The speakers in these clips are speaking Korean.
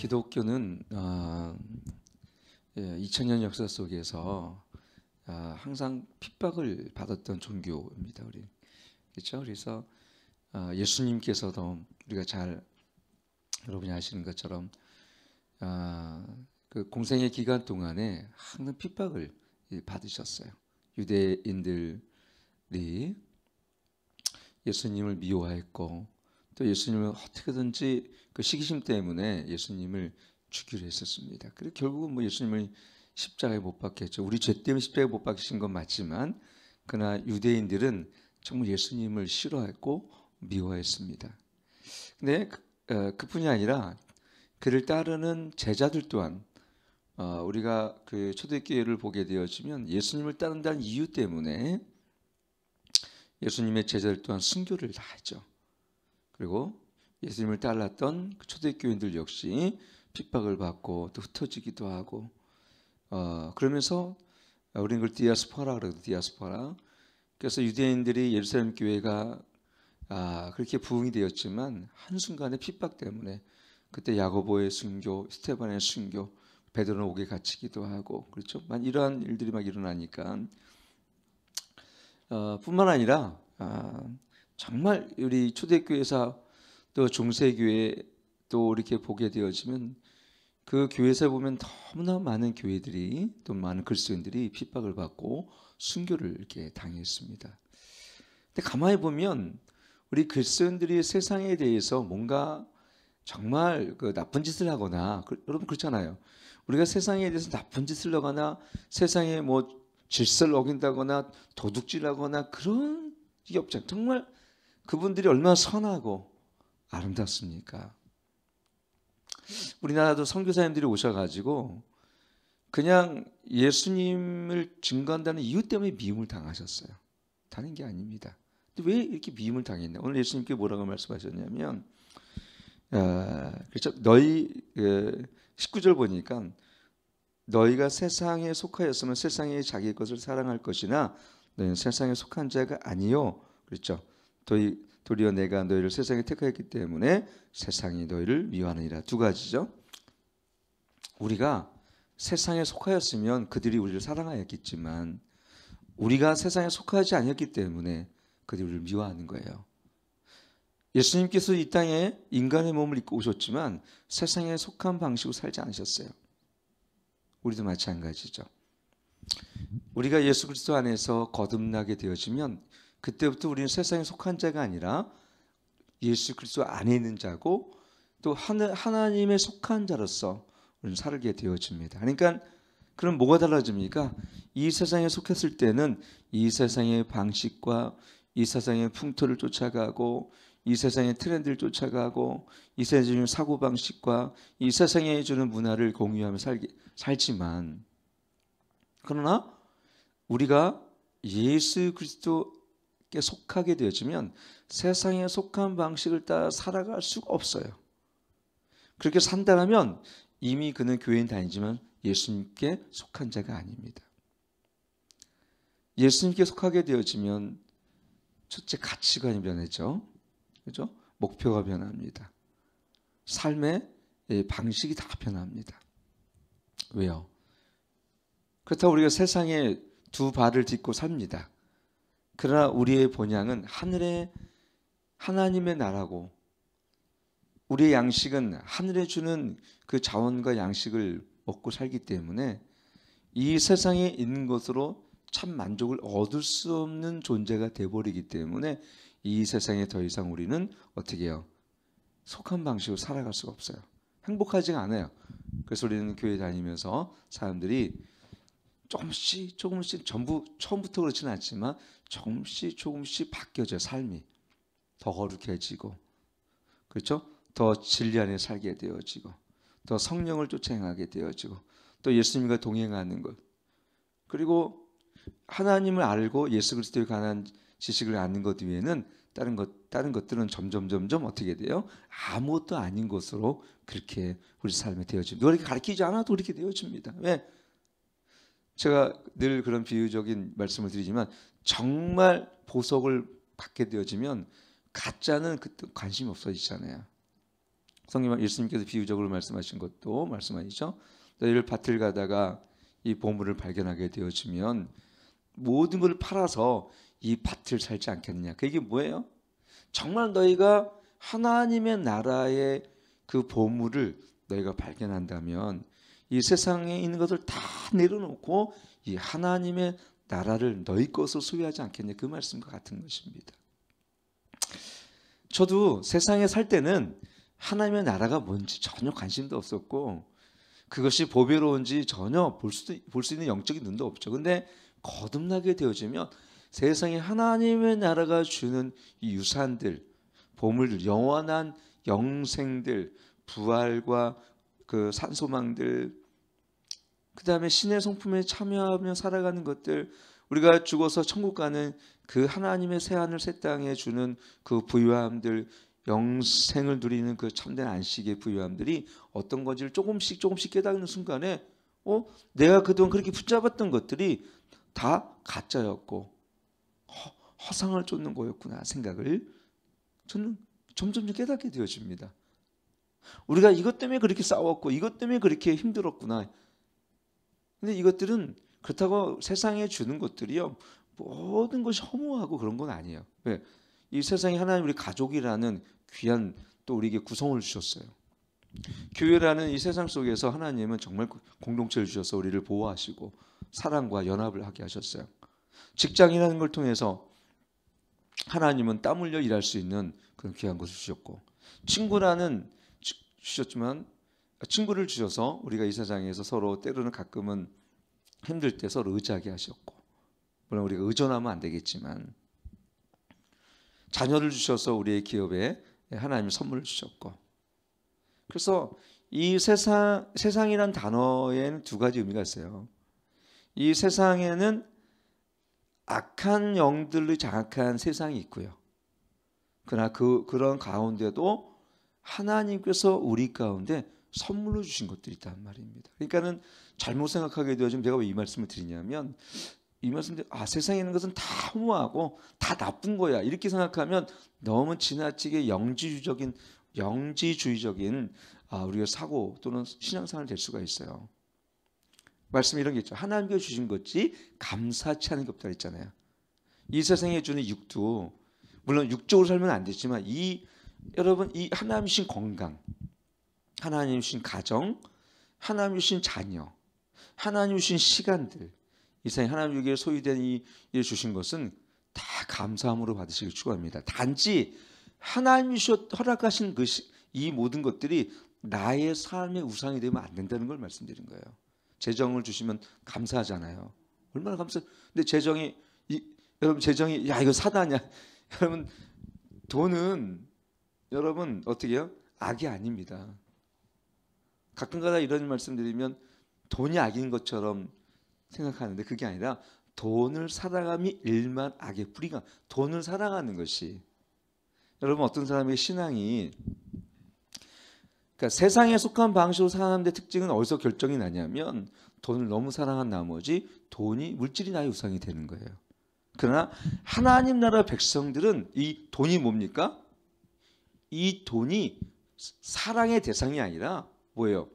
기독교는 2000년 역사 속에서 항상 핍박을 받았던 종교입니다. 우리 그렇죠? 그래서 예수님께서도 우리가 잘 여러분이 아시는 것처럼 그 공생의 기간 동안에 항상 핍박을 받으셨어요. 유대인들이 예수님을 미워했고 또 예수님을 어떻게든지 그 시기심 때문에 예수님을 죽이려 했었습니다. 그래서 결국은 뭐 예수님을 십자가에 못 박혔죠. 우리 죄 때문에 십자가에 못 박히신 건 맞지만 그러나 유대인들은 정말 예수님을 싫어했고 미워했습니다. 근데 그뿐이 아니라 그를 따르는 제자들 또한 우리가 그 초대교회를 보게 되어지면 예수님을 따른다는 이유 때문에 예수님의 제자들 또한 순교를 다 했죠. 그리고 예수님을 따랐던 그 초대교인들 역시 핍박을 받고 또 흩어지기도 하고 그러면서 우리는 그걸 디아스포라 그러거든요. 디아스포라. 그래서 유대인들이 예루살렘 교회가 그렇게 부흥이 되었지만 한순간에 핍박 때문에 그때 야고보의 순교, 스테반의 순교, 베드로는 옥에 갇히기도 하고 그렇죠. 이러한 일들이 막 일어나니까 뿐만 아니라 정말 우리 초대교회사 또 중세교회 또 이렇게 보게 되어지면 그 교회에서 보면 너무나 많은 교회들이 또 많은 그리스도인들이 핍박을 받고 순교를 이렇게 당했습니다. 근데 가만히 보면 우리 그리스도인들이 세상에 대해서 뭔가 정말 그 나쁜 짓을 하거나 여러분 그렇잖아요. 우리가 세상에 대해서 나쁜 짓을 하거나 세상에 뭐 질서를 어긴다거나 도둑질하거나 그런 게 없잖아요. 정말 그분들이 얼마나 선하고 아름답습니까? 우리나라도 선교사님들이 오셔가지고 그냥 예수님을 증거한다는 이유 때문에 미움을 당하셨어요. 다른 게 아닙니다. 근데 왜 이렇게 미움을 당했냐? 오늘 예수님께 뭐라고 말씀하셨냐면 그렇죠? 너희 19절 보니까 너희가 세상에 속하였으면 세상이 자기 것을 사랑할 것이나 너희는 세상에 속한 자가 아니요. 그렇죠? 도리어 내가 너희를 세상에 택하였기 때문에 세상이 너희를 미워하느니라. 두 가지죠. 우리가 세상에 속하였으면 그들이 우리를 사랑하였겠지만 우리가 세상에 속하지 아니었기 때문에 그들이 우리를 미워하는 거예요. 예수님께서 이 땅에 인간의 몸을 입고 오셨지만 세상에 속한 방식으로 살지 않으셨어요. 우리도 마찬가지죠. 우리가 예수 그리스도 안에서 거듭나게 되어지면 그때부터 우리는 세상에 속한 자가 아니라 예수 그리스도 안에 있는 자고 또 하나님에 속한 자로서 우리는 살게 되어집니다. 그러니까 그럼 뭐가 달라집니까? 이 세상에 속했을 때는 이 세상의 방식과 이 세상의 풍토를 쫓아가고 이 세상의 트렌드를 쫓아가고 이 세상의 사고방식과 이 세상에 주는 문화를 공유하며 살지만 그러나 우리가 예수 그리스도께 속하게 되어지면 세상에 속한 방식을 따라 살아갈 수가 없어요. 그렇게 산다면 이미 그는 교회에 다니지만 예수님께 속한 자가 아닙니다. 예수님께 속하게 되어지면 첫째 가치관이 변하죠. 그죠? 목표가 변합니다. 삶의 방식이 다 변합니다. 왜요? 그렇다고 우리가 세상에 두 발을 딛고 삽니다. 그러나 우리의 본향은 하늘의 하나님의 나라고 우리의 양식은 하늘에 주는 그 자원과 양식을 먹고 살기 때문에 이 세상에 있는 것으로 참 만족을 얻을 수 없는 존재가 되어버리기 때문에 이 세상에 더 이상 우리는 어떻게 해요? 속한 방식으로 살아갈 수가 없어요. 행복하지가 않아요. 그래서 우리는 교회 다니면서 사람들이 조금씩 전부 처음부터 그렇지는 않지만 조금씩 바뀌어져요. 삶이 더 거룩해지고 그렇죠? 더 진리 안에 살게 되어지고 더 성령을 쫓아 행하게 되어지고 또 예수님과 동행하는 것 그리고 하나님을 알고 예수 그리스도에 관한 지식을 아는 것 외에는 다른 것들은 점점 어떻게 돼요? 아무것도 아닌 것으로 그렇게 우리 삶에 되어집니다. 누가 이렇게 가르치지 않아도 그렇게 되어집니다. 왜? 제가 늘 그런 비유적인 말씀을 드리지만 정말 보석을 받게 되어지면 가짜는 그때 관심이 없어지잖아요. 성령 예수님께서 비유적으로 말씀하신 것도 말씀 아니죠? 너희를 밭을 가다가 이 보물을 발견하게 되어지면 모든 걸 팔아서 이 밭을 살지 않겠느냐. 그게 뭐예요? 정말 너희가 하나님의 나라의 그 보물을 너희가 발견한다면 이 세상에 있는 것을 다 내려놓고 이 하나님의 나라를 너희 것으로 소유하지 않겠냐. 그 말씀과 같은 것입니다. 저도 세상에 살 때는 하나님의 나라가 뭔지 전혀 관심도 없었고 그것이 보배로운지 전혀 볼 수 있는 영적인 눈도 없죠. 근데 거듭나게 되어지면 세상에 하나님의 나라가 주는 이 유산들, 보물들, 영원한 영생들, 부활과 그 산소망들, 그 다음에 신의 성품에 참여하며 살아가는 것들, 우리가 죽어서 천국 가는 그 하나님의 새하늘 새 땅에 주는 그 부유함들, 영생을 누리는 그 참된 안식의 부유함들이 어떤 건지를 조금씩 깨닫는 순간에 내가 그동안 그렇게 붙잡았던 것들이 다 가짜였고 허상을 쫓는 거였구나 생각을 저는 점점 깨닫게 되어집니다. 우리가 이것 때문에 그렇게 싸웠고 이것 때문에 그렇게 힘들었구나. 근데 이것들은 그렇다고 세상에 주는 것들이요 모든 것이 허무하고 그런 건 아니에요. 왜? 이 세상에 하나님 우리 가족이라는 귀한 또 우리에게 구성을 주셨어요. 교회라는 이 세상 속에서 하나님은 정말 공동체를 주셔서 우리를 보호하시고 사랑과 연합을 하게 하셨어요. 직장이라는 걸 통해서 하나님은 땀 흘려 일할 수 있는 그런 귀한 것을 주셨고 친구라는 주셨지만 친구를 주셔서 우리가 이 세상에서 서로 때로는 가끔은 힘들 때 서로 의지하게 하셨고 물론 우리가 의존하면 안 되겠지만 자녀를 주셔서 우리의 기업에 하나님이 선물을 주셨고 그래서 이 세상이란 단어에는 두 가지 의미가 있어요. 이 세상에는 악한 영들을 장악한 세상이 있고요. 그러나 그런 가운데도 하나님께서 우리 가운데 선물로 주신 것들이 있단 말입니다. 그러니까는 잘못 생각하게 되어지면 제가 왜 이 말씀을 드리냐면 이 말씀들 세상에 있는 것은 다 허무하고 다 나쁜 거야 이렇게 생각하면 너무 지나치게 영지주의적인 우리가 사고 또는 신앙생활 될 수가 있어요. 말씀에 이런 게 있죠. 하나님께 주신 것이 감사치 않은 게 없다 했잖아요. 이 세상에 주는 육도 물론 육적으로 살면 안 되지만 여러분 이 하나님 주신 건강, 하나님 주신 가정, 하나님 주신 자녀, 하나님 주신 시간들 이 세상에 하나님에게 소유된 이 일 주신 것은 다 감사함으로 받으시길 축원합니다. 단지 하나님이 허락하신 이 모든 것들이 나의 삶의 우상이 되면 안 된다는 걸 말씀드린 거예요. 재정을 주시면 감사하잖아요. 얼마나 근데 여러분 재정이 이거 사다냐? 여러분 돈은 여러분 어떻게 해요? 악이 아닙니다. 가끔가다 이런 말씀드리면 돈이 악인 것처럼 생각하는데 그게 아니라 돈을 사랑함이 일만 악의 뿌리가 돈을 사랑하는 것이 여러분 어떤 사람의 신앙이 그러니까 세상에 속한 방식으로 사는 데 특징은 어디서 결정이 나냐면 돈을 너무 사랑한 나머지 물질이 나의 우상이 되는 거예요. 그러나 하나님 나라 백성들은 이 돈이 뭡니까? 이 돈이 사랑의 대상이 아니라 뭐예요?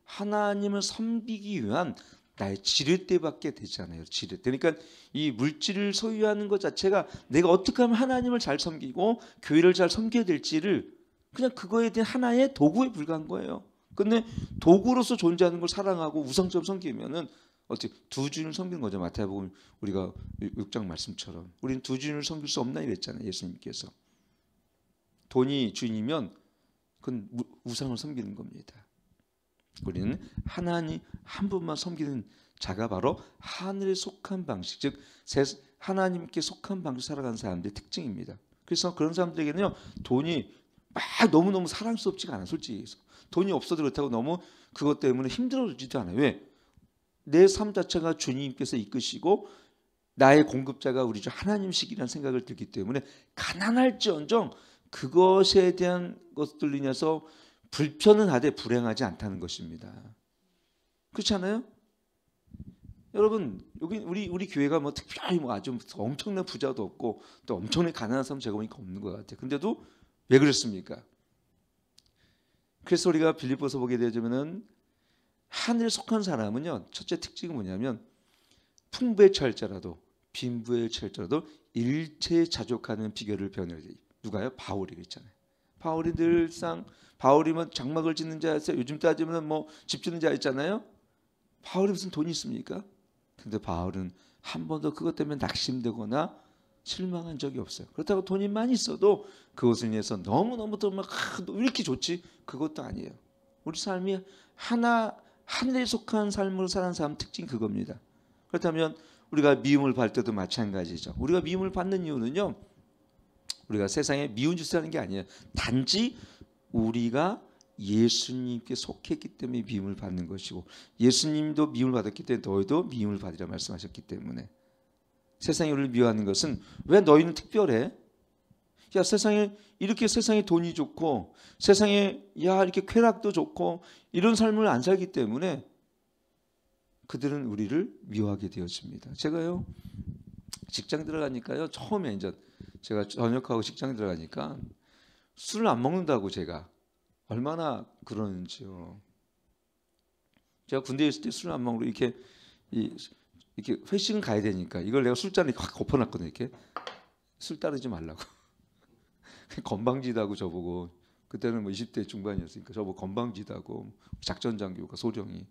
하나님을 섬기기 위한 나의 지렛대밖에 되지 않아요. 지렛대. 그러니까 이 물질을 소유하는 것 자체가 내가 어떻게 하면 하나님을 잘 섬기고 교회를 잘 섬겨야 될지를 그냥 그거에 대한 하나의 도구에 불과한 거예요. 근데 도구로서 존재하는 걸 사랑하고 우상처럼 섬기면은 어떻게 두 주인을 섬기는 거죠. 마태복음 우리가 6장 말씀처럼 우리는 두 주인을 섬길 수 없나 이랬잖아요. 예수님께서. 돈이 주인이면 그건 우상을 섬기는 겁니다. 우리는 하나님 한 분만 섬기는 자가 바로 하늘에 속한 방식, 즉 하나님께 속한 방식 살아가는 사람들의 특징입니다. 그래서 그런 사람들에게는요 돈이 막 너무너무 사랑스럽지가 않아. 솔직히 돈이 없어도 그렇다고 너무 그것 때문에 힘들어지지도 않아요. 왜? 내 삶 자체가 주님께서 이끄시고 나의 공급자가 우리 주 하나님이시라는 생각을 들기 때문에 가난할지언정 그것에 대한 것들로 인해서 불편은 하되 불행하지 않다는 것입니다. 그렇지 않아요? 여러분 여기 우리 교회가 뭐 특별히 뭐 아주 엄청난 부자도 없고 또 엄청나게 가난한 사람 제가 보니까 없는 것 같아요. 근데도 왜 그랬습니까? 그래서 우리가 빌립보서 보게 되자면은 하늘에 속한 사람은요, 첫째 특징이 뭐냐면 풍부에 처할지라도 빈부에 처할지라도 일체에 자족하는 비결을 변해요. 누가요? 바울이 그랬잖아요. 바울이 늘상 바울이면 장막을 짓는 자였어요. 요즘 따지면 뭐 집 짓는 자였잖아요. 바울이 무슨 돈이 있습니까? 근데 바울은 한 번도 그것 때문에 낙심되거나 실망한 적이 없어요. 그렇다고 돈이 많이 있어도 그것을 위해서 너무너무 또막 이렇게 좋지? 그것도 아니에요. 우리 삶이 하늘에 속한 삶으로 사는 사람 특징 그겁니다. 그렇다면 우리가 미움을 받을 때도 마찬가지죠. 우리가 미움을 받는 이유는요, 우리가 세상에 미운 짓을 하는 게 아니에요. 단지 우리가 예수님께 속했기 때문에 미움을 받는 것이고, 예수님도 미움을 받았기 때문에 너희도 미움을 받으라 말씀하셨기 때문에. 세상이 우리를 미워하는 것은 왜 너희는 특별해? 야, 세상에 이렇게 세상에 돈이 좋고 세상에 야 이렇게 쾌락도 좋고 이런 삶을 안 살기 때문에 그들은 우리를 미워하게 되어집니다. 제가요 직장 들어가니까요, 처음에 이제 제가 전역하고 직장 들어가니까 술을 안 먹는다고 제가 얼마나 그러는지요. 제가 군대에 있을 때 술을 안 먹고 이렇게 회식은 가야 되니까 이걸 내가 술잔에 확 엎어놨거든요. 이렇게 술 따르지 말라고. 건방지다고 저보고, 그때는 뭐 20대 중반이었으니까 저보고 건방지다고, 작전 장교가 소령이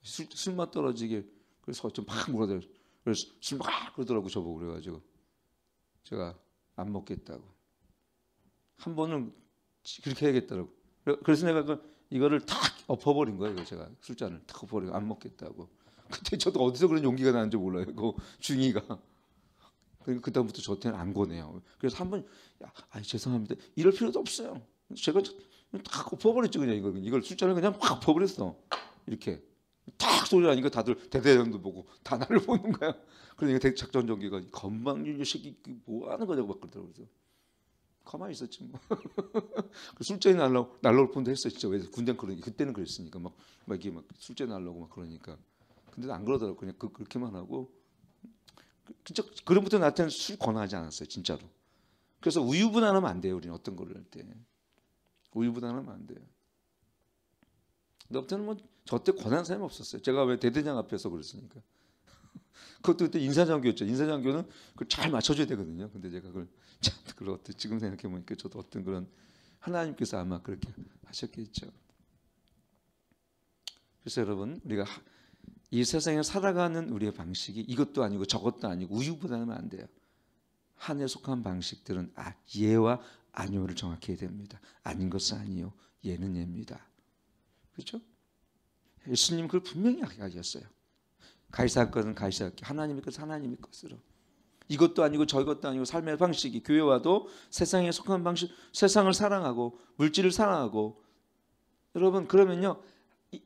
술맛 떨어지게 그래서 좀 막 물어대요. 그래서 술 막 그러더라고 저보고. 그래가지고 제가 안 먹겠다고. 한 번은 그렇게 해야겠더라고. 그래서 내가 이거를 탁 엎어버린 거예요. 제가 술잔을 탁 엎어버리고 안 먹겠다고. 그때 저도 어디서 그런 용기가 나는지 몰라요. 그 중이가. 그러니까 그다음부터 저한테는 안 거네요. 그래서 한 번, 죄송합니다. 이럴 필요도 없어요. 제가 탁 엎어버렸죠. 그냥 이걸 술잔을 그냥 막 엎어버렸어. 이렇게 탁 소리 나니까 다들 대대장도 보고 다 나를 보는 거야. 그러니까 작전 전기가 건방진 새끼 뭐 하는 거냐고 막 그러더라고요. 그래서 가만히 있었지 뭐. 술잔이 날라올 뻔도 했어 진짜. 왜 군대 그러니까 그때는 그랬으니까 막 이게 막 술잔 날라오고 막 그러니까. 근데 안 그러더라고. 그냥 그렇게만 하고. 진짜 그럼부터 나한테는 술 권하지 않았어요, 진짜로. 그래서 우유부단하면 안 돼요, 우리는 어떤 걸 할 때. 우유부단하면 안 돼요. 근데 아무튼 뭐 저 때 권한 사람이 없었어요. 제가 왜 대대장 앞에서 그랬으니까. 그것도 그때 인사장교였죠. 인사장교는 그걸 잘 맞춰줘야 되거든요. 근데 제가 그걸 지금 생각해 보니까 저도 어떤 그런 하나님께서 아마 그렇게 하셨겠죠. 그래서 여러분, 우리가 이 세상에 살아가는 우리의 방식이 이것도 아니고 저것도 아니고 우유부단하면 안 돼요. 한에 속한 방식들은 예와 아니오를 정확히 해야 됩니다. 아닌 것은 아니요, 예는 예입니다. 그렇죠? 예수님 그걸 분명히 이야기하셨어요. 가이사 것은 가이사 것, 하나님의 것은 하나님의 것으로. 이것도 아니고 저것도 아니고 삶의 방식이 교회와도 세상에 속한 방식, 세상을 사랑하고 물질을 사랑하고. 여러분 그러면요,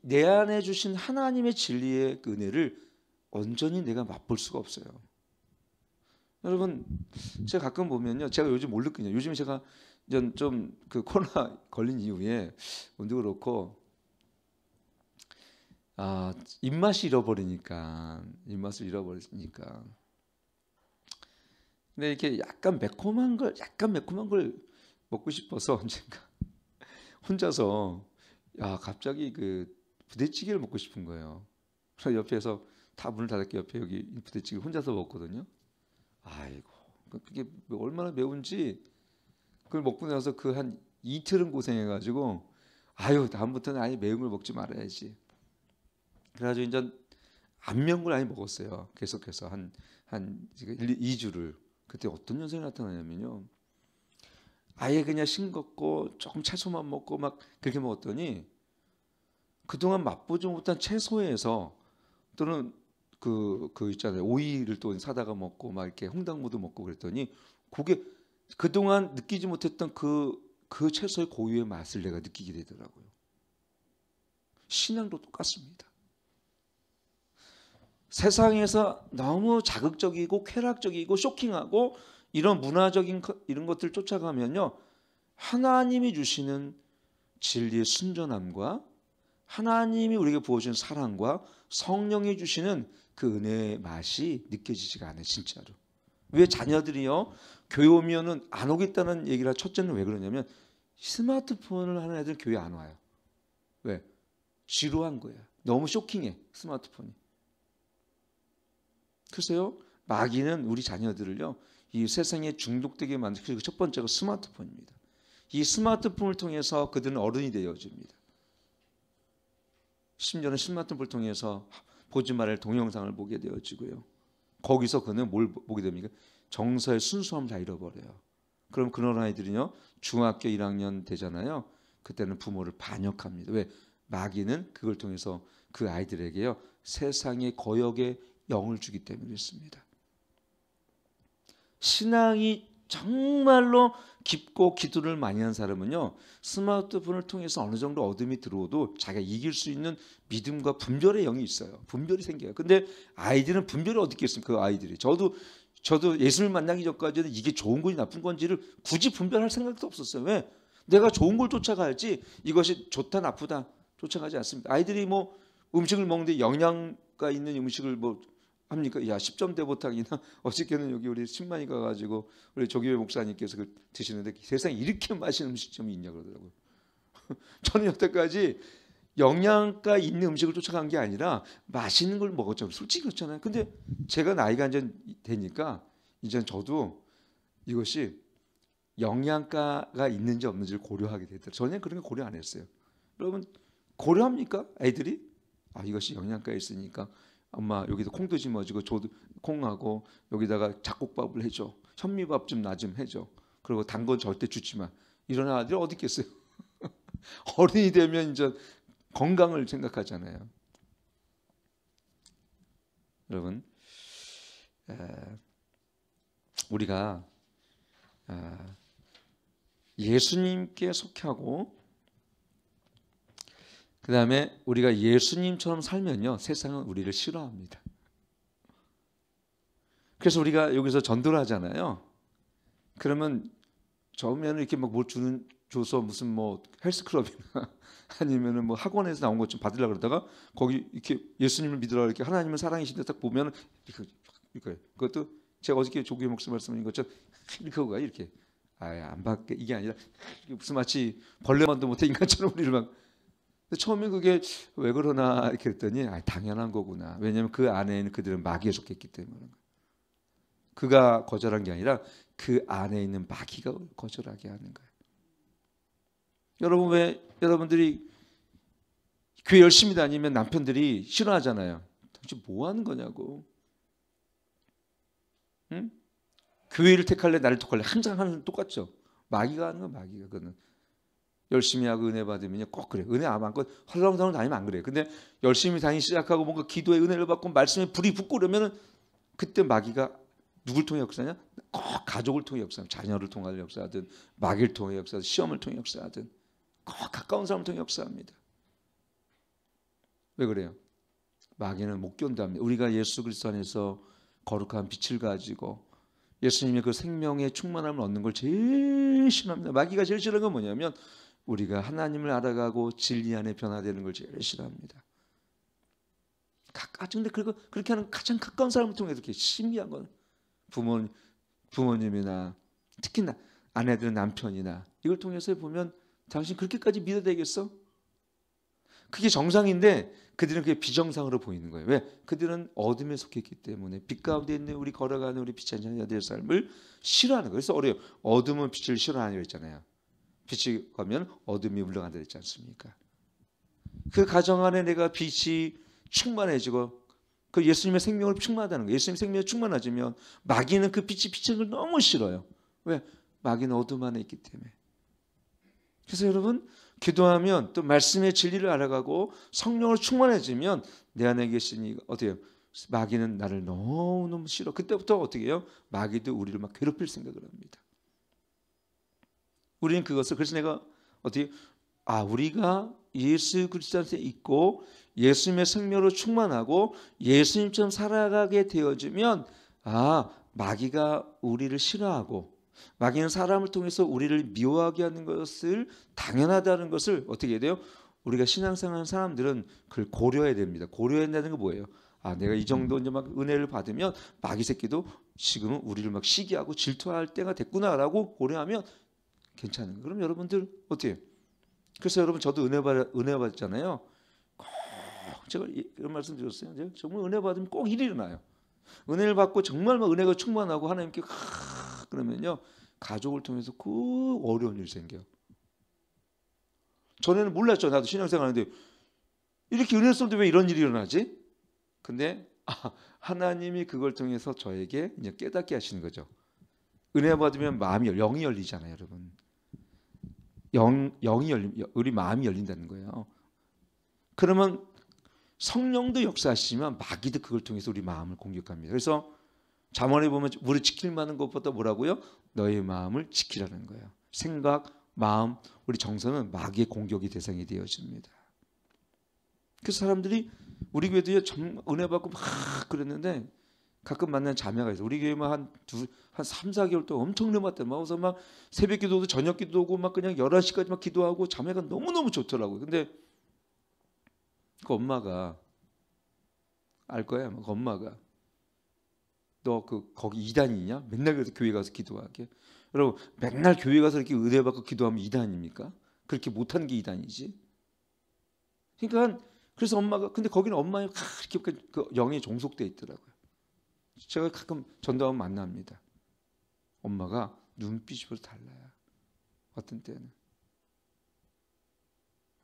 내 안에 주신 하나님의 진리의 은혜를 온전히 내가 맛볼 수가 없어요. 여러분 제가 가끔 보면요, 제가 요즘 뭘 느끼냐, 요즘에 제가 좀 그 코로나 걸린 이후에 오늘도 그렇고 입맛을 잃어버리니까. 근데 이렇게 약간 매콤한 걸 먹고 싶어서 언젠가 혼자서 갑자기 그 부대찌개를 먹고 싶은 거예요. 그래서 옆에서 다 문을 닫을게 옆에 여기 부대찌개 혼자서 먹거든요. 아이고 그게 얼마나 매운지 그걸 먹고 나서 그 한 이틀은 고생해가지고 다음부터는 아예 매운 걸 먹지 말아야지. 그래가지고 이제 안 매운 걸 아예 먹었어요. 계속해서 한 2주를. 그때 어떤 현상이 나타나냐면요, 아예 그냥 싱겁고 조금 채소만 먹고 막 그렇게 먹었더니 그동안 맛보지 못한 채소에서 또는 그 있잖아요, 오이를 또 사다가 먹고 막 이렇게 홍당무도 먹고 그랬더니 그게 그동안 느끼지 못했던 그 채소의 고유의 맛을 내가 느끼게 되더라고요. 신앙도 똑같습니다. 세상에서 너무 자극적이고 쾌락적이고 쇼킹하고 이런 문화적인 이런 것들 쫓아가면요, 하나님이 주시는 진리의 순전함과 하나님이 우리에게 부어주는 사랑과 성령이 주시는 그 은혜의 맛이 느껴지지가 않아요, 진짜로. 왜 자녀들이요 교회 오면은 안 오겠다는 얘기를 첫째는 왜 그러냐면 스마트폰을 하는 애들 교회 안 와요. 왜? 지루한 거야. 너무 쇼킹해, 스마트폰이. 글쎄요, 마귀는 우리 자녀들을요, 이 세상에 중독되게 만든, 그리고 첫 번째가 스마트폰입니다. 이 스마트폰을 통해서 그들은 어른이 되어집니다. 심지어는 스마트폰을 통해서 보지 말할 동영상을 보게 되어지고요. 거기서 그는 뭘 보게 됩니까? 정서의 순수함을 다 잃어버려요. 그럼 그런 아이들은요, 중학교 1학년 되잖아요. 그때는 부모를 반역합니다. 왜? 마귀는 그걸 통해서 그 아이들에게요, 세상의 거역의 영을 주기 때문에 그렇습니다. 신앙이 정말로 깊고 기도를 많이 한 사람은요, 스마트폰을 통해서 어느 정도 어둠이 들어오도 자기가 이길 수 있는 믿음과 분별의 영이 있어요. 분별이 생겨요. 근데 아이들은 분별이 어디 있겠습니까? 그 아이들이. 저도 예수를 만나기 전까지는 이게 좋은 건지 나쁜 건지를 굳이 분별할 생각도 없었어요. 왜? 내가 좋은 걸 쫓아가야지, 이것이 좋다 나쁘다 쫓아가지 않습니다. 아이들이 뭐 음식을 먹는데 영양가 있는 음식을 뭐 합니까? 야, 10점 대보탕이나 어저께는 여기 우리 신만이 가가지고 우리 조기회 목사님께서 그 드시는데 세상에 이렇게 맛있는 음식점이 있냐 그러더라고요. 저는 여태까지 영양가 있는 음식을 쫓아간 게 아니라 맛있는 걸 먹었죠. 솔직히 그렇잖아요. 근데 제가 나이가 이제 되니까 이제 저도 이것이 영양가가 있는지 없는지를 고려하게 되더라고요. 전혀 그런 거 고려 안 했어요. 여러분 고려합니까? 애들이? 아, 이것이 영양가 있으니까 엄마 여기다 콩도 심어주고 저도 콩하고 여기다가 잡곡밥을 해줘. 현미밥 좀 나 좀 해줘. 그리고 단 건 절대 주지 마. 이런 아이들 어디 있겠어요? 어른이 되면 이제 건강을 생각하잖아요. 여러분, 우리가 예수님께 속하고 그 다음에 우리가 예수님처럼 살면요, 세상은 우리를 싫어합니다. 그래서 우리가 여기서 전도를 하잖아요. 그러면 처음에는 이렇게 막 뭘 줘서 무슨 뭐 헬스클럽이나 아니면은 뭐 학원에서 나온 것 좀 받으려고 그러다가 거기 이렇게 예수님을 믿으라 이렇게 하나님을 사랑이신데 딱 보면 이렇게 그것도 제가 어저께 조규 목사 말씀인 것처럼 이렇게 하고 가요. 이렇게 안 받게 이게 아니라 무슨 마치 벌레만도 못해 인간처럼 우리를 막. 처음에 그게 왜 그러나 이렇게 했더니 당연한 거구나. 왜냐하면 그 안에는 그들은 마귀에 속했기 때문에. 그가 거절한 게 아니라 그 안에 있는 마귀가 거절하게 하는 거예요. 여러분 왜 여러분들이 교회 열심히 다니면 남편들이 싫어하잖아요. 도대체 뭐 하는 거냐고. 응? 교회를 택할래 나를 택할래 항상 하는 똑같죠. 마귀가 하는 건 마귀가 그거는. 열심히 하고 은혜 받으면 꼭 그래. 은혜 안 받고 헐렁헐렁 다니면 안 그래. 근데 열심히 다니기 시작하고 뭔가 기도에 은혜를 받고 말씀에 불이 붙고 그러면은 그때 마귀가 누굴 통해 역사냐? 꼭 가족을 통해 역사하든 자녀를 통해 역사하든 마귀를 통해 역사하든 시험을 통해 역사하든 꼭 가까운 사람을 통해 역사합니다. 왜 그래요? 마귀는 못 견답니다. 우리가 예수 그리스도 안에서 거룩한 빛을 가지고 예수님의 그 생명의 충만함을 얻는 걸 제일 싫어합니다. 마귀가 제일 싫어하는 건 뭐냐면 우리가 하나님을 알아가고 진리 안에 변화되는 걸 제일 싫어합니다. 근데 그렇게 하는 가장 가까운 사람을 통해서 이렇게 신기한 건 부모님이나 특히 아내들 남편이나 이걸 통해서 보면 당신 그렇게까지 믿어야 되겠어? 그게 정상인데 그들은 그게 비정상으로 보이는 거예요. 왜? 그들은 어둠에 속했기 때문에 빛 가운데 있는 우리 걸어가는 우리 빛의 자녀들의 삶을 싫어하는 거예요. 그래서 어려요. 어둠은 빛을 싫어하는 거 있잖아요. 빛이 가면 어둠이 물러간다 했지 않습니까? 그 가정 안에 내가 빛이 충만해지고 그 예수님의 생명을 충만하다는 거예요. 예수님의 생명이 충만해지면 마귀는 그 빛이 비치는 걸 너무 싫어요. 왜? 마귀는 어둠 안에 있기 때문에. 그래서 여러분 기도하면 또 말씀의 진리를 알아가고 성령으로 충만해지면 내 안에 계시니 어때요? 마귀는 나를 너무너무 싫어. 그때부터 어떻게 해요? 마귀도 우리를 막 괴롭힐 생각을 합니다. 우리는 그것을 그래서 내가 어떻게 우리가 예수 그리스도 안에 있고 예수님의 생명으로 충만하고 예수님처럼 살아가게 되어지면 마귀가 우리를 싫어하고 마귀는 사람을 통해서 우리를 미워하게 하는 것을 당연하다는 것을 어떻게 해야 돼요? 우리가 신앙생활하는 사람들은 그걸 고려해야 됩니다. 고려해야 된다는 게 뭐예요? 내가 이 정도 이제 막 은혜를 받으면 마귀 새끼도 지금은 우리를 막 시기하고 질투할 때가 됐구나라고 고려하면 괜찮은 거예요. 그럼 여러분들 어때요? 그래서 여러분 저도 은혜 받잖아요. 꼭 제가 이런 말씀 드렸어요. 제가 정말 은혜 받으면 꼭 일이 일어나요. 은혜를 받고 정말 막 은혜가 충만하고 하나님께 그러면요 가족을 통해서 그 어려운 일이 생겨요. 전에는 몰랐죠. 나도 신앙생활하는데 이렇게 은혜 썼는데 왜 이런 일이 일어나지? 근데 하나님이 그걸 통해서 저에게 이제 깨닫게 하시는 거죠. 은혜 받으면 영이 열리잖아요, 여러분. 영이 우리 마음이 열린다는 거예요. 그러면 성령도 역사하시지만 마귀도 그걸 통해서 우리 마음을 공격합니다. 그래서 잠언에 보면 우리 지킬 만한 것보다 뭐라고요? 너의 마음을 지키라는 거예요. 생각, 마음, 우리 정서는 마귀의 공격의 대상이 되어집니다. 그래서 사람들이 우리 교회도 은혜 받고 막 그랬는데 가끔 만나는 자매가 있어요. 우리 교회만 한 3, 4개월 동안 엄청 은혜 받대. 그래서 막 새벽 기도도 저녁 기도하고 막 그냥 11시까지 막 기도하고 자매가 너무너무 좋더라고요. 근데 그 엄마가 알 거야. 그 엄마가 너 거기 이단이냐? 맨날 그래서 교회 가서 기도하게. 여러분 맨날 교회 가서 이렇게 은혜 받고 기도하면 이단입니까? 그렇게 못하는 게 이단이지. 그러니까 그래서 엄마가 근데 거기는 엄마가 이렇게 그 영에 종속돼 있더라고요. 제가 가끔 전도하면 만납니다. 엄마가 눈빛이 달라요. 어떤 때는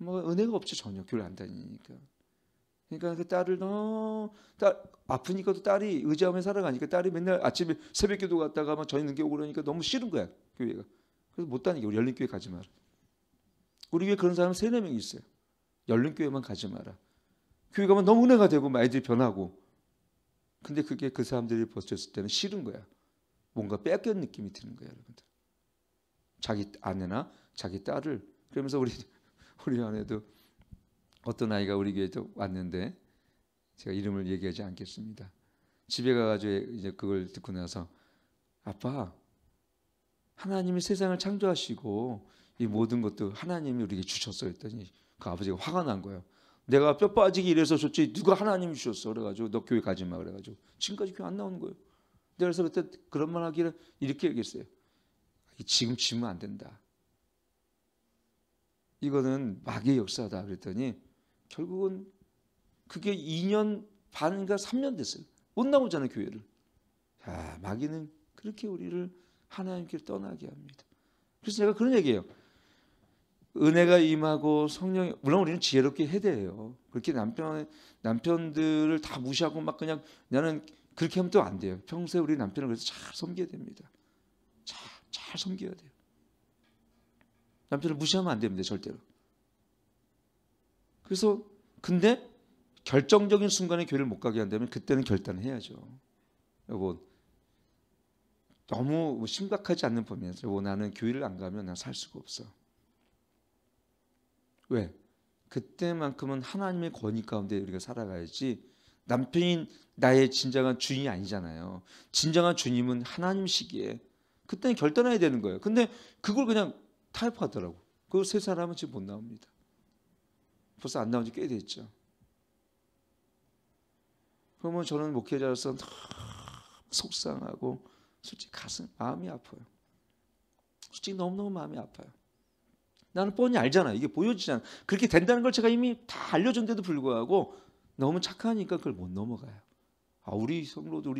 엄마가 은혜가 없죠. 전혀 교회 안 다니니까. 그러니까 그 딸을 딸 아프니까도 딸이 의지하며 살아가니까 딸이 맨날 아침에 새벽기도 갔다가 막 저녁 늦게 오고 그러니까 너무 싫은 거야 교회가. 그래서 못 다니게 우리 열린교회 가지 마라. 우리 교회 그런 사람 3-4명 있어요. 열린교회만 가지 마라. 교회 가면 너무 은혜가 되고 애들이 변하고. 근데 그게 그 사람들이 봤을 때는 싫은 거야. 뭔가 뺏긴 느낌이 드는 거야, 여러분들. 자기 아내나 자기 딸을. 그러면서 우리 아내도 어떤 아이가 우리 교회에 왔는데 제가 이름을 얘기하지 않겠습니다. 집에 가가지고 이제 그걸 듣고 나서 아빠, 하나님이 세상을 창조하시고 이 모든 것도 하나님이 우리에게 주셨어 했더니 그 아버지가 화가 난 거예요. 내가 뼈 빠지게 이래서 줬지 누가 하나님이 주셨어. 그래가지고 너 교회 가지 마. 그래가지고 지금까지 교회 안 나오는 거예요. 그래서 그때 그런 말 하기를 이렇게 얘기했어요. 지금 지면 안 된다. 이거는 마귀의 역사다. 그랬더니 결국은 그게 2년 반인가 3년 됐어요. 못 나오잖아요, 교회를. 자, 마귀는 그렇게 우리를 하나님께 떠나게 합니다. 그래서 제가 그런 얘기예요. 은혜가 임하고 성령이 물론 우리는 지혜롭게 해야 돼요. 그렇게 남편들을 다 무시하고 막 그냥 나는 그렇게 하면 또 안 돼요. 평소에 우리 남편을 그래서 잘 섬겨야 됩니다. 잘 섬겨야 돼요. 남편을 무시하면 안 됩니다, 절대로. 그래서 근데 결정적인 순간에 교회를 못 가게 한다면 그때는 결단을 해야죠. 여보, 너무 심각하지 않는 범위에서 여보, 나는 교회를 안 가면 난 살 수가 없어. 왜? 그때만큼은 하나님의 권위 가운데 우리가 살아가야지. 남편이 나의 진정한 주인이 아니잖아요. 진정한 주님은 하나님이시기에 그때는 결단해야 되는 거예요. 근데 그걸 그냥 타협하더라고. 그 세 사람은 지금 못 나옵니다. 벌써 안 나온 지 꽤 됐죠. 그러면 저는 목회자로서 속상하고 솔직히 마음이 아파요. 솔직히 너무너무 마음이 아파요. 나는 뻔히 알잖아요. 이게 보여지잖아요. 그렇게 된다는 걸 제가 이미 다 알려줬는데도 불구하고 너무 착하니까 그걸 못 넘어가요. 우리 성도도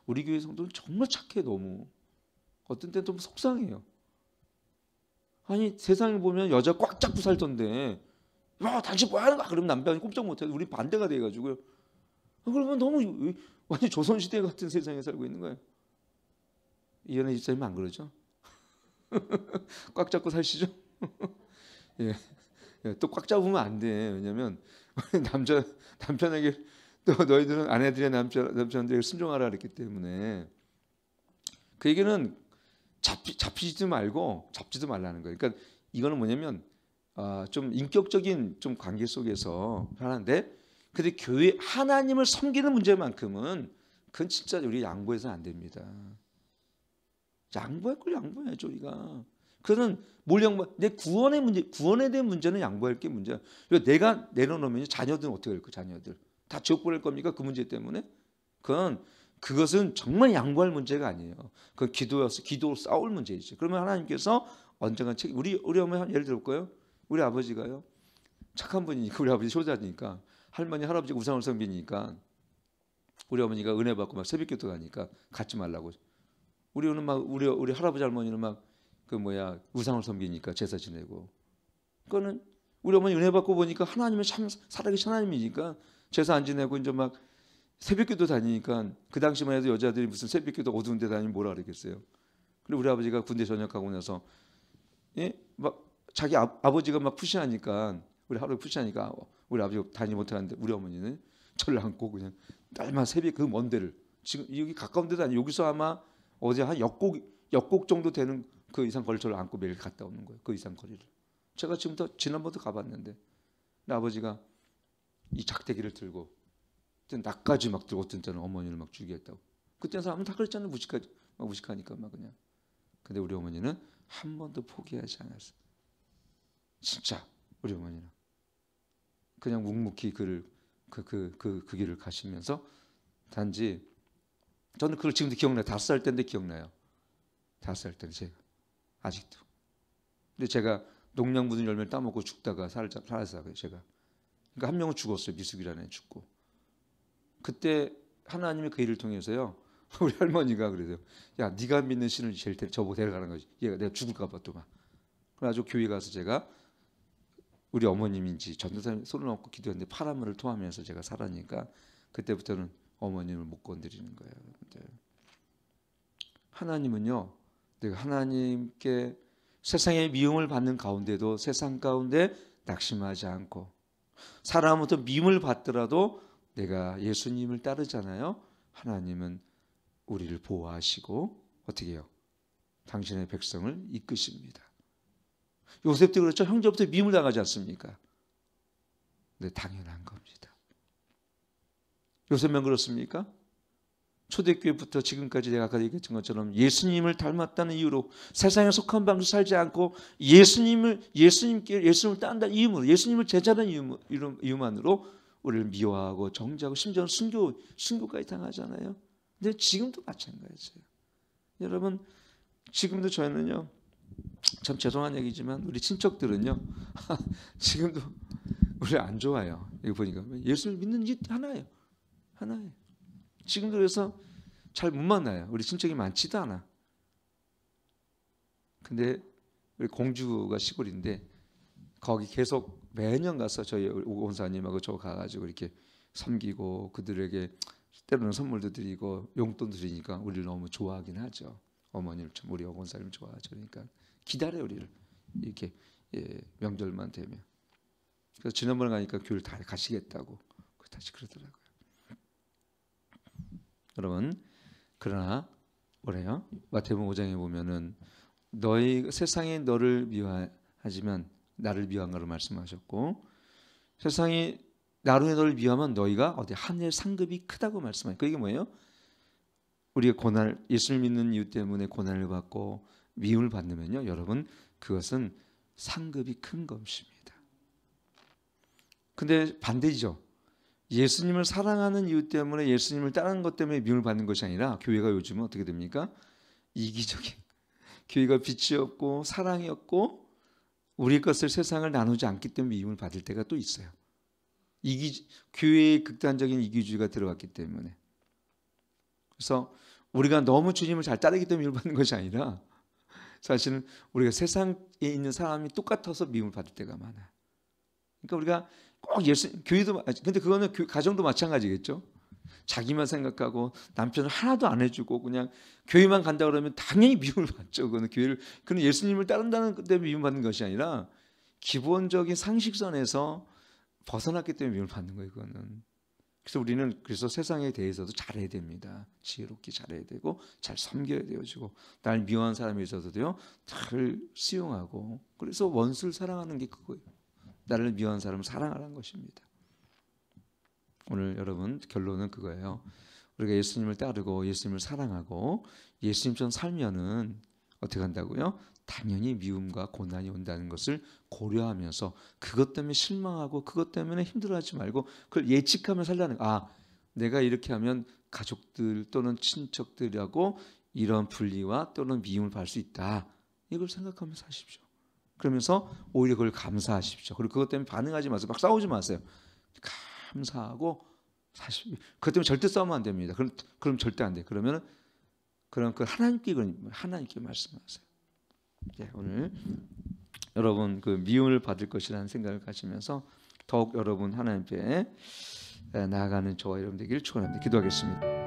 우리 교회 성도는 정말 착해. 너무 어떤 때는 좀 속상해요. 아니 세상에 보면 여자 꽉 잡고 살던데 야 당신 뭐 하는 거야? 그러면 남편이 꼼짝 못해서 우리 반대가 돼가지고요. 그러면 너무 완전 조선시대 같은 세상에 살고 있는 거예요. 이현애 집사님 안 그러죠? 꽉 잡고 사시죠? 예. 또 꽉 잡으면 안 돼. 왜냐면 남편에게 또 너희들은 아내들의 남편들에게 순종하라 그랬기 때문에 그 얘기는 잡히지도 말고 잡지도 말라는 거예요. 그러니까 이거는 뭐냐면 좀 인격적인 좀 관계 속에서 하는데 근데 교회 하나님을 섬기는 문제만큼은 그건 진짜 우리 양보해서는 안 됩니다. 양보할 걸 양보해야죠 우리가. 그는 뭘 내 구원의 문제, 구원에 대한 문제는 양보할 게 문제야. 내가 내려놓으면 자녀들은 어떻게 할 거야? 자녀들 다 지옥 보낼 겁니까? 그 문제 때문에? 그것은 정말 양보할 문제가 아니에요. 그건 기도로 싸울 문제이죠. 그러면 하나님께서 언젠가 우리 어머니 예를 들어볼까요? 우리 아버지가요. 착한 분이니까 우리 아버지 효자니까 할머니 할아버지가 우상을 섬기니까 우리 어머니가 은혜 받고 막 새벽기도 가니까 갖지 말라고. 우리는 막 우리 할아버지 할머니는 막 그 뭐야 우상을 섬기니까 제사 지내고. 그거는 우리 어머니 은혜 받고 보니까 하나님은 참 살아계신 하나님이니까 제사 안 지내고 이제 막 새벽기도 다니니까 그 당시만 해도 여자들이 무슨 새벽기도 어두운 데 다니면 뭐라 그러겠어요. 그리고 우리 아버지가 군대 전역하고 나서 예? 막 자기 아버지가 막 푸시하니까 우리 할아버지 푸시하니까 우리 아버지가 다니지 못하는데 우리 어머니는 저를 안고 그냥 딸만 새벽 그 먼 데를 지금 여기 가까운 데도 아니고 여기서 아마 어제 한 역곡 정도 되는 그 이상 거리를 저를 안고 매일 갔다 오는 거예요. 그 이상 거리를. 제가 지난번도 가봤는데 아버지가 이 작대기를 들고 나까지 막 들고 어떤 때는 어머니를 막 죽이겠다고. 그때 사람은 다 그랬잖아요. 무식하니까 막 그냥. 근데 우리 어머니는 한 번도 포기하지 않았어요. 진짜 우리 어머니는 그냥 묵묵히 그 길을 가시면서 단지 저는 그걸 지금도 기억나요. 5살 때인데 기억나요. 5살 때는 제가 아직도. 근데 제가 농량분들 열매를 따먹고 죽다가 살았어요. 제가. 그러니까 한 명은 죽었어요. 미숙이라는 애 죽고. 그때 하나님의 그 일을 통해서요. 우리 할머니가 그래요. 야, 네가 믿는 신을 제일 저보고 데려가는 거지. 얘가 내가 죽을까 봐 또 막. 그래가지고 교회 가서 제가 우리 어머님인지 전도사님 손을 얹고 기도했는데 파란물을 토하면서 제가 살아니까 그때부터는 어머님을 못 건드리는 거예요. 근데 하나님은요. 내가 하나님께 세상의 미움을 받는 가운데도 세상 가운데 낙심하지 않고 사람부터 미움을 받더라도 내가 예수님을 따르잖아요. 하나님은 우리를 보호하시고 어떻게 해요? 당신의 백성을 이끄십니다. 요셉도 그렇죠. 형제부터 미움을 당하지 않습니까? 네, 당연한 겁니다. 요셉만 그렇습니까? 초대교회부터 지금까지 내가 아까 얘기했던 것처럼 예수님을 닮았다는 이유로 세상에 속한 방식으로 살지 않고 예수님을 따른다는 이유로 예수님을 제자라는 이유만으로 우리를 미워하고 정죄하고 심지어는 순교까지 당하잖아요. 근데 지금도 마찬가지예요. 여러분 지금도 저희는요 참 죄송한 얘기지만 우리 친척들은요 지금도 우리 안 좋아요. 이거 보니까 예수를 믿는 게 하나예요. 지금도 그래서 잘 못 만나요. 우리 친척이 많지도 않아. 근데 우리 공주가 시골인데 거기 계속 매년 가서 저희 오건사님하고 저 가가지고 이렇게 섬기고 그들에게 때로는 선물도 드리고 용돈 드리니까 우리를 너무 좋아하긴 하죠. 어머니를 참 우리 오건사님 좋아하죠. 그러니까 기다려요 우리를 이렇게 명절만 되면. 그래서 지난번에 가니까 교회를 다 가시겠다고 다시 그러더라고요. 여러분 그러나 뭐래요? 마태복음 5장에 보면은 너희 세상이 너를 미워하지만 나를 미워한가로 말씀하셨고 세상이 나로 너를 미워하면 너희가 어디 하늘의 상급이 크다고 말씀해요. 그 이게 뭐예요? 우리가 예수를 믿는 이유 때문에 고난을 받고 미움을 받으면요, 여러분 그것은 상급이 큰 것입니다. 근데 반대죠. 예수님을 사랑하는 이유 때문에 예수님을 따르는 것 때문에 미움을 받는 것이 아니라 교회가 요즘은 어떻게 됩니까? 이기적인 교회가 빛이었고 사랑이었고 우리 것을 세상을 나누지 않기 때문에 미움을 받을 때가 또 있어요. 교회의 극단적인 이기주의가 들어왔기 때문에. 그래서 우리가 너무 주님을 잘 따르기 때문에 미움을 받는 것이 아니라 사실은 우리가 세상에 있는 사람이 똑같아서 미움을 받을 때가 많아요. 그러니까 우리가 꼭 교회도 근데 그거는 가정도 마찬가지겠죠. 자기만 생각하고 남편을 하나도 안 해주고 그냥 교회만 간다 그러면 당연히 미움을 받죠. 그는 예수님을 따른다는 것 때문에 미움 받는 것이 아니라 기본적인 상식선에서 벗어났기 때문에 미움을 받는 거예요. 그거는. 그래서 우리는 세상에 대해서도 잘해야 됩니다. 지혜롭게 잘해야 되고 잘 섬겨야 되어지고 날 미워한 사람에 있어서도요 잘 수용하고 그래서 원수를 사랑하는 게 그거예요. 나를 미워한 사람을 사랑하라는 것입니다. 오늘 여러분 결론은 그거예요. 우리가 예수님을 따르고 예수님을 사랑하고 예수님처럼 살면은 어떻게 한다고요? 당연히 미움과 고난이 온다는 것을 고려하면서 그것 때문에 실망하고 그것 때문에 힘들어하지 말고 그걸 예측하며 살라는 거예요. 내가 이렇게 하면 가족들 또는 친척들하고 이런 분리와 또는 미움을 받을 수 있다. 이걸 생각하면서 사십시오. 그러면서 오히려 그걸 감사하십시오. 그리고 그것 때문에 반응하지 마세요. 막 싸우지 마세요. 감사하고 사십시오. 그것 때문에 절대 싸우면 안 됩니다. 그럼 절대 안 돼. 그러면 그 하나님께 말씀하세요. 예, 오늘 여러분 그 미움을 받을 것이라는 생각을 가지면서 더욱 여러분 하나님께 나아가는 저와 여러분 되기를 축원합니다. 기도하겠습니다.